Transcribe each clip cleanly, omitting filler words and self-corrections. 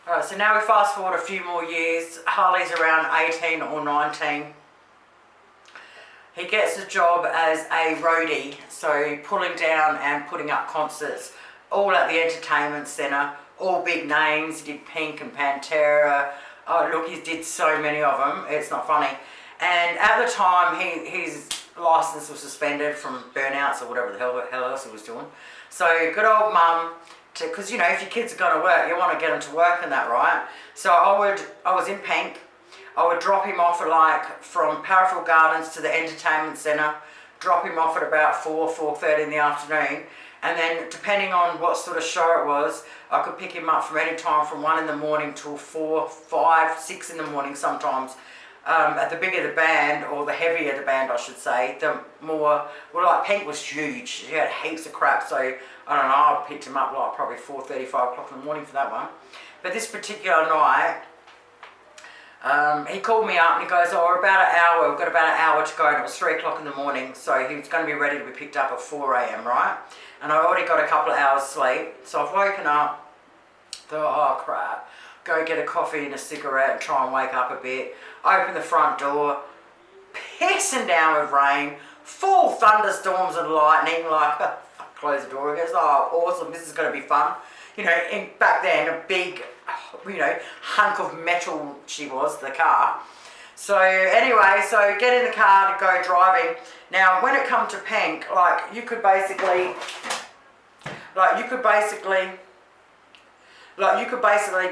Alright, so now we fast forward a few more years. Harley's around 18 or 19. He gets a job as a roadie, so pulling down and putting up concerts, all at the entertainment centre, all big names. He did Pink and Pantera. Oh look, he did so many of them, it's not funny. And at the time, his licence was suspended from burnouts or whatever the hell else he was doing. So good old mum, because you know, if your kids are going to work, you want to get them to work and that, right? So I was in Pink. I would drop him off at like from Parenthood Gardens to the entertainment centre, drop him off at about 4:30 in the afternoon, and then depending on what sort of show it was, I could pick him up from any time from 1 in the morning till 4, 5, 6 in the morning sometimes. At the bigger the band, or the heavier the band I should say, the more, well like Pink was huge, he had heaps of crap, so I don't know, I picked him up like probably 4:30, 5 o'clock in the morning for that one. But this particular night, he called me up and he goes, oh, we're about an hour, we've got about an hour to go, and it was 3 o'clock in the morning, so he was going to be ready to be picked up at 4 a.m, right? And I already got a couple of hours sleep, so I've woken up, thought, oh crap, go get a coffee and a cigarette and try and wake up a bit. Open the front door, pissing down with rain, full thunderstorms and lightning, like, close the door, it goes, oh awesome, this is going to be fun. You know, back then, a big, you know, hunk of metal she was, the car. So anyway, so get in the car to go driving. Now, when it come to Pink, like, you could basically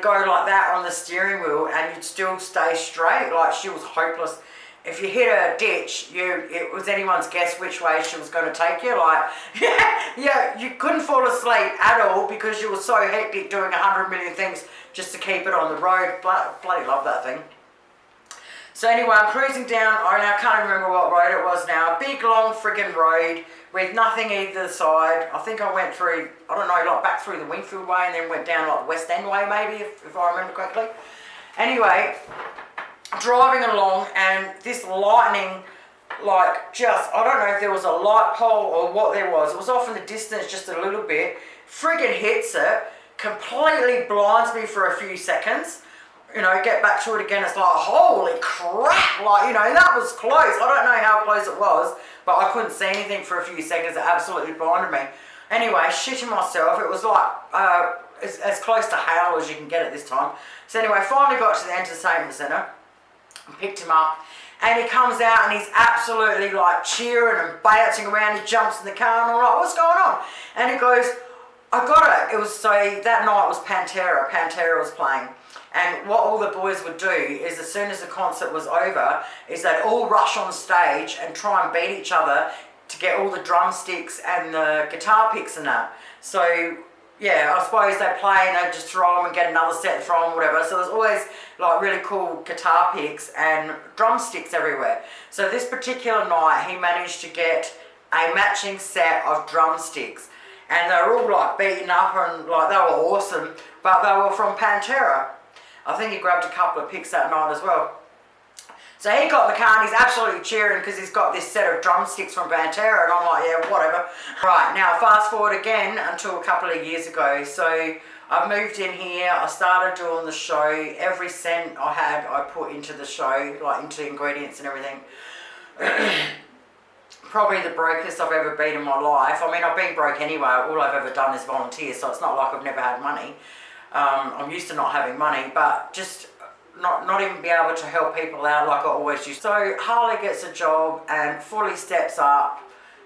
go like that on the steering wheel and you'd still stay straight. Like, she was hopeless. If you hit a ditch, it was anyone's guess which way she was going to take you. Like, yeah, you couldn't fall asleep at all because you were so hectic doing 100 million things just to keep it on the road. Bloody love that thing. So anyway, I'm cruising down, I can't remember what road it was now, a big long friggin' road with nothing either side. I think I went through, I don't know, like back through the Wingfield way and then went down like West End way maybe, if I remember correctly. Anyway, driving along and this lightning, like just, I don't know if there was a light pole or what there was. It was off in the distance just a little bit, friggin' hits it, completely blinds me for a few seconds. You know, get back to it again, it's like, holy crap, like, you know, that was close. I don't know how close it was, but I couldn't see anything for a few seconds. It absolutely blinded me. Anyway, shitting myself, it was like, as close to hail as you can get at this time. So anyway, finally got to the entertainment centre, and picked him up, and he comes out and he's absolutely like cheering and bouncing around. He jumps in the car and I'm like, what's going on? And he goes, I got it. It was, so that night was Pantera was playing. And what all the boys would do is, as soon as the concert was over, is they'd all rush on stage and try and beat each other to get all the drumsticks and the guitar picks and that. So yeah, I suppose they'd play and they'd just throw them and get another set and throw them, whatever. So there's always like really cool guitar picks and drumsticks everywhere. So this particular night, he managed to get a matching set of drumsticks. And they were all like beaten up and like, they were awesome, but they were from Pantera. I think he grabbed a couple of picks that night as well. So he got in the car and he's absolutely cheering because he's got this set of drumsticks from Pantera, and I'm like, yeah, whatever. Right, now fast forward again until a couple of years ago. So I moved in here, I started doing the show. Every cent I had, I put into the show, like into ingredients and everything. Probably the brokest I've ever been in my life. I mean, I've been broke anyway. All I've ever done is volunteer, so it's not like I've never had money. I'm used to not having money, but just not even be able to help people out like I always used. So Harley gets a job and fully steps up,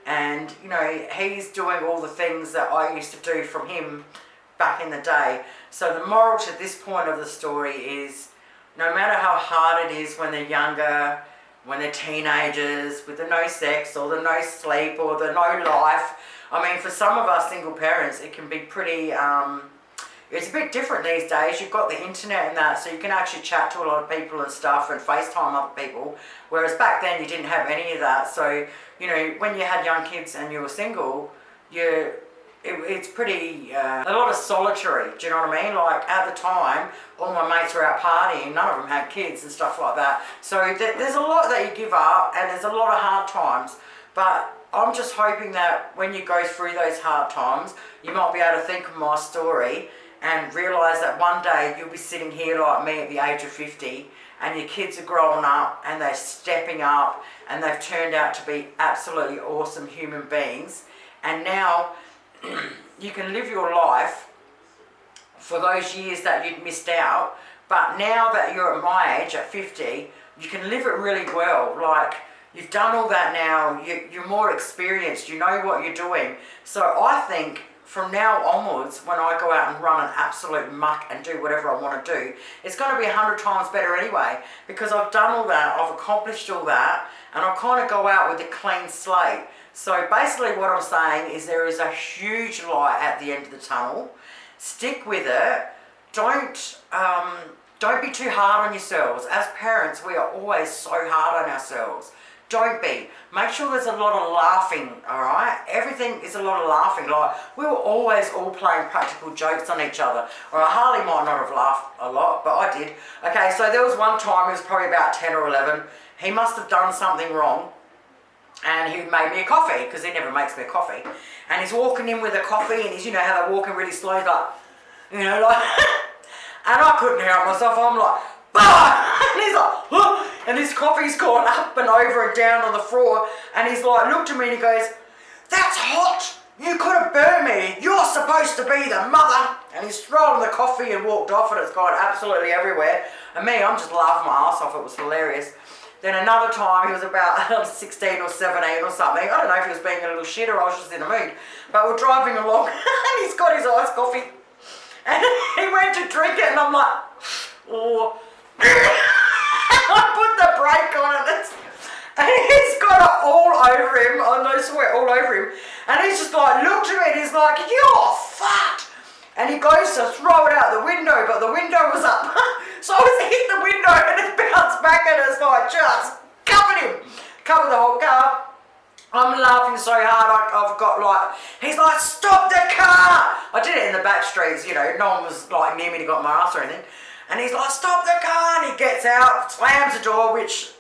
and you know, he's doing all the things that I used to do from him back in the day. So the moral to this point of the story is, no matter how hard it is when they're younger, when they're teenagers, with the no sex or the no sleep or the no life, I mean, for some of us single parents, it can be pretty it's a bit different these days. You've got the internet and that, so you can actually chat to a lot of people and stuff and FaceTime other people, whereas back then you didn't have any of that. So, you know, when you had young kids and you were single, it's pretty, a lot of solitary, do you know what I mean? Like, at the time, all my mates were out partying, none of them had kids and stuff like that. So there's a lot that you give up, and there's a lot of hard times, but I'm just hoping that when you go through those hard times, you might be able to think of my story and realise that one day you'll be sitting here like me at the age of 50, and your kids are growing up and they're stepping up and they've turned out to be absolutely awesome human beings, and now you can live your life for those years that you'd missed out. But now that you're at my age, at 50, you can live it really well. Like, you've done all that now, you're more experienced, you know what you're doing. So I think from now onwards, when I go out and run an absolute muck and do whatever I want to do, it's going to be 100 times better anyway, because I've done all that, I've accomplished all that, and I kind of go out with a clean slate. So basically what I'm saying is there is a huge light at the end of the tunnel. Stick with it. Don't be too hard on yourselves. As parents, we are always so hard on ourselves. Don't be. Make sure there's a lot of laughing, all right? Everything is a lot of laughing. Like, we were always all playing practical jokes on each other. Or Harley might not have laughed a lot, but I did. Okay, so there was one time, he was probably about 10 or 11. He must have done something wrong, and he made me a coffee, because he never makes me a coffee. And he's walking in with a coffee, and he's, you know how they're walking really slow, like, you know, like... And I couldn't help myself. I'm like, bah! And he's like, huh! And his coffee's gone up and over and down on the floor. And he's like, looked at me and he goes, that's hot. You could have burned me. You're supposed to be the mother. And he's thrown the coffee and walked off, and it's gone absolutely everywhere. And me, I'm just laughing my ass off. It was hilarious. Then another time, he was about 16 or 17 or something. I don't know if he was being a little shit or I was just in the mood. But we're driving along and he's got his iced coffee. And he went to drink it, and I'm like, oh. I put the brake on it, and he's got it all over him. I know sweat all over him. And he's just like, looked at me, and he's like, you're fucked. And he goes to throw it out the window, but the window was up. So I was hit the window, and it bounced back, and it's like, just covered him. Covered the whole car. I'm laughing so hard, I've got like, he's like, stop the car! I did it in the back streets, you know, no one was like near me to got my ass or anything. And he's like, stop the car! And he gets out, slams the door, which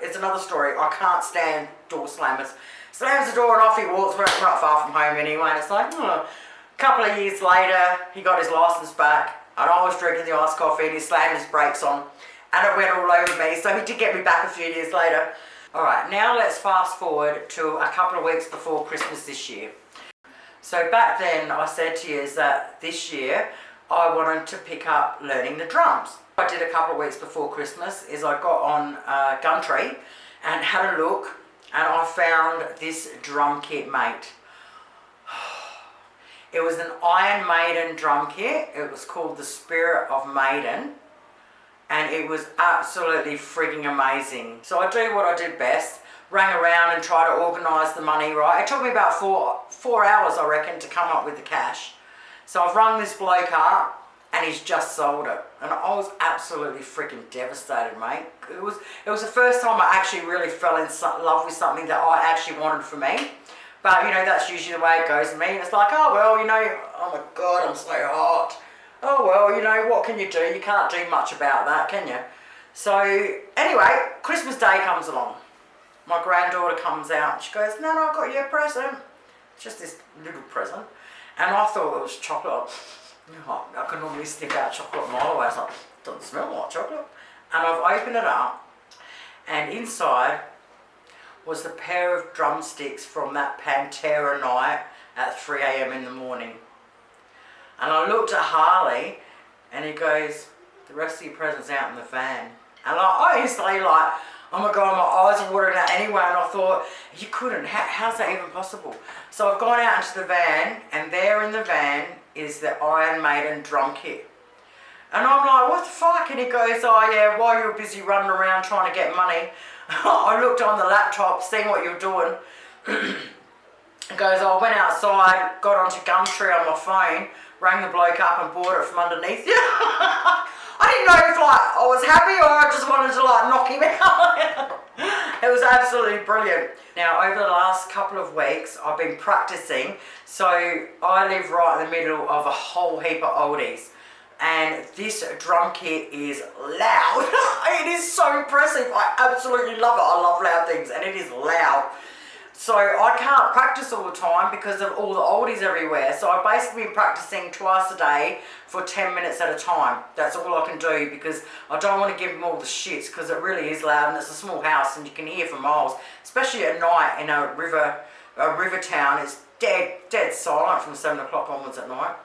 is another story. I can't stand door slammers. Slams the door and off he walks. We're not far from home anyway. And it's like, a couple of years later, he got his licence back. And I was drinking the iced coffee and he slammed his brakes on. And it went all over me, so he did get me back a few years later. Alright, now let's fast forward to a couple of weeks before Christmas this year. So back then I said to you that this year I wanted to pick up learning the drums. What I did a couple of weeks before Christmas is I got on Gumtree and had a look, and I found this drum kit, mate. It was an Iron Maiden drum kit. It was called the Spirit of Maiden. And it was absolutely frigging amazing. So I do what I did best, rang around and tried to organise the money, right? It took me about four hours, I reckon, to come up with the cash. So I've rung this bloke up, and he's just sold it. And I was absolutely freaking devastated, mate. It was the first time I actually really fell in love with something that I actually wanted for me. But, you know, that's usually the way it goes to me. It's like, oh, well, you know, oh my God, I'm so hot. Oh, well, you know, what can you do? You can't do much about that, can you? So, anyway, Christmas Day comes along. My granddaughter comes out. She goes, no, I've got you a present. It's just this little present. And I thought it was chocolate. Oh, I can normally sniff out chocolate a mile away. It's like, it doesn't smell like chocolate. And I've opened it up, and inside was the pair of drumsticks from that Pantera night at 3 a.m. in the morning. And I looked at Harley, and he goes, the rest of your present's out in the van. And I instantly like, oh my God, my eyes are watering out anyway. And I thought, you couldn't, how's that even possible? So I've gone out into the van, and there in the van is the Iron Maiden drum kit. And I'm like, what the fuck? And he goes, oh yeah, while you were busy running around trying to get money, I looked on the laptop, seeing what you're doing. He goes, I went outside, got onto Gumtree on my phone, rang the bloke up and bought it from underneath you. I didn't know if like I was happy or I just wanted to like knock him out. It was absolutely brilliant. Now over the last couple of weeks I've been practicing. So I live right in the middle of a whole heap of oldies. And this drum kit is loud. It is so impressive. I absolutely love it. I love loud things, and it is loud. So I can't practice all the time because of all the oldies everywhere. So I've basically been practicing twice a day for 10 minutes at a time. That's all I can do because I don't want to give them all the shits because it really is loud and it's a small house and you can hear for miles, especially at night in a river town. It's dead silent from 7 o'clock onwards at night.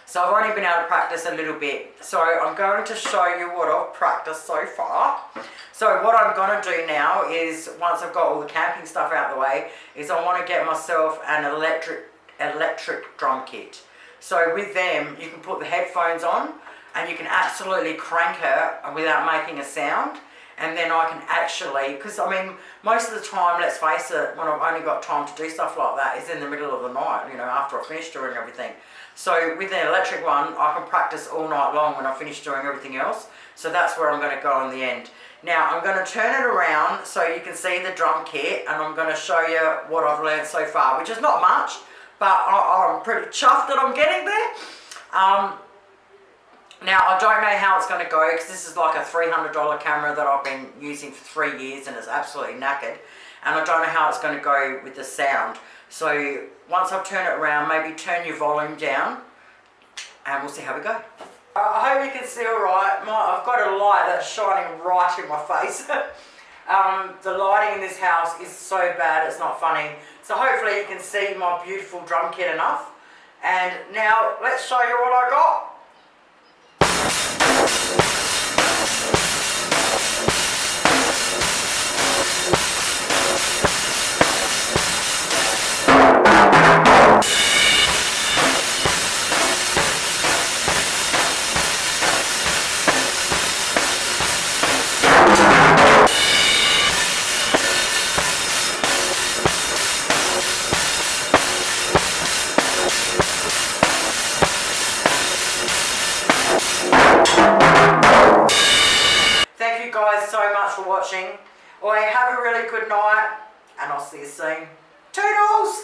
So I've only been able to practice a little bit. So I'm going to show you what I've practiced so far. So what I'm going to do now is, once I've got all the camping stuff out of the way, is I want to get myself an electric drum kit. So with them, you can put the headphones on and you can absolutely crank it without making a sound. And then I can actually, because I mean, most of the time, let's face it, when I've only got time to do stuff like that is in the middle of the night, you know, after I finish doing everything. So with the electric one, I can practice all night long when I finish doing everything else. So that's where I'm going to go in the end. Now I'm going to turn it around so you can see the drum kit, and I'm going to show you what I've learned so far, which is not much, but I'm pretty chuffed that I'm getting there. Now I don't know how it's going to go because this is like a $300 camera that I've been using for 3 years and it's absolutely knackered, and I don't know how it's going to go with the sound. So once I've turned it around, maybe turn your volume down and we'll see how we go. I hope you can see all right. I've got a light that's shining right in my face. The lighting in this house is so bad, it's not funny. So hopefully you can see my beautiful drum kit enough. And now let's show you what I got. Thank you guys so much for watching. Well, have a really good night and I'll see you soon. Toodles!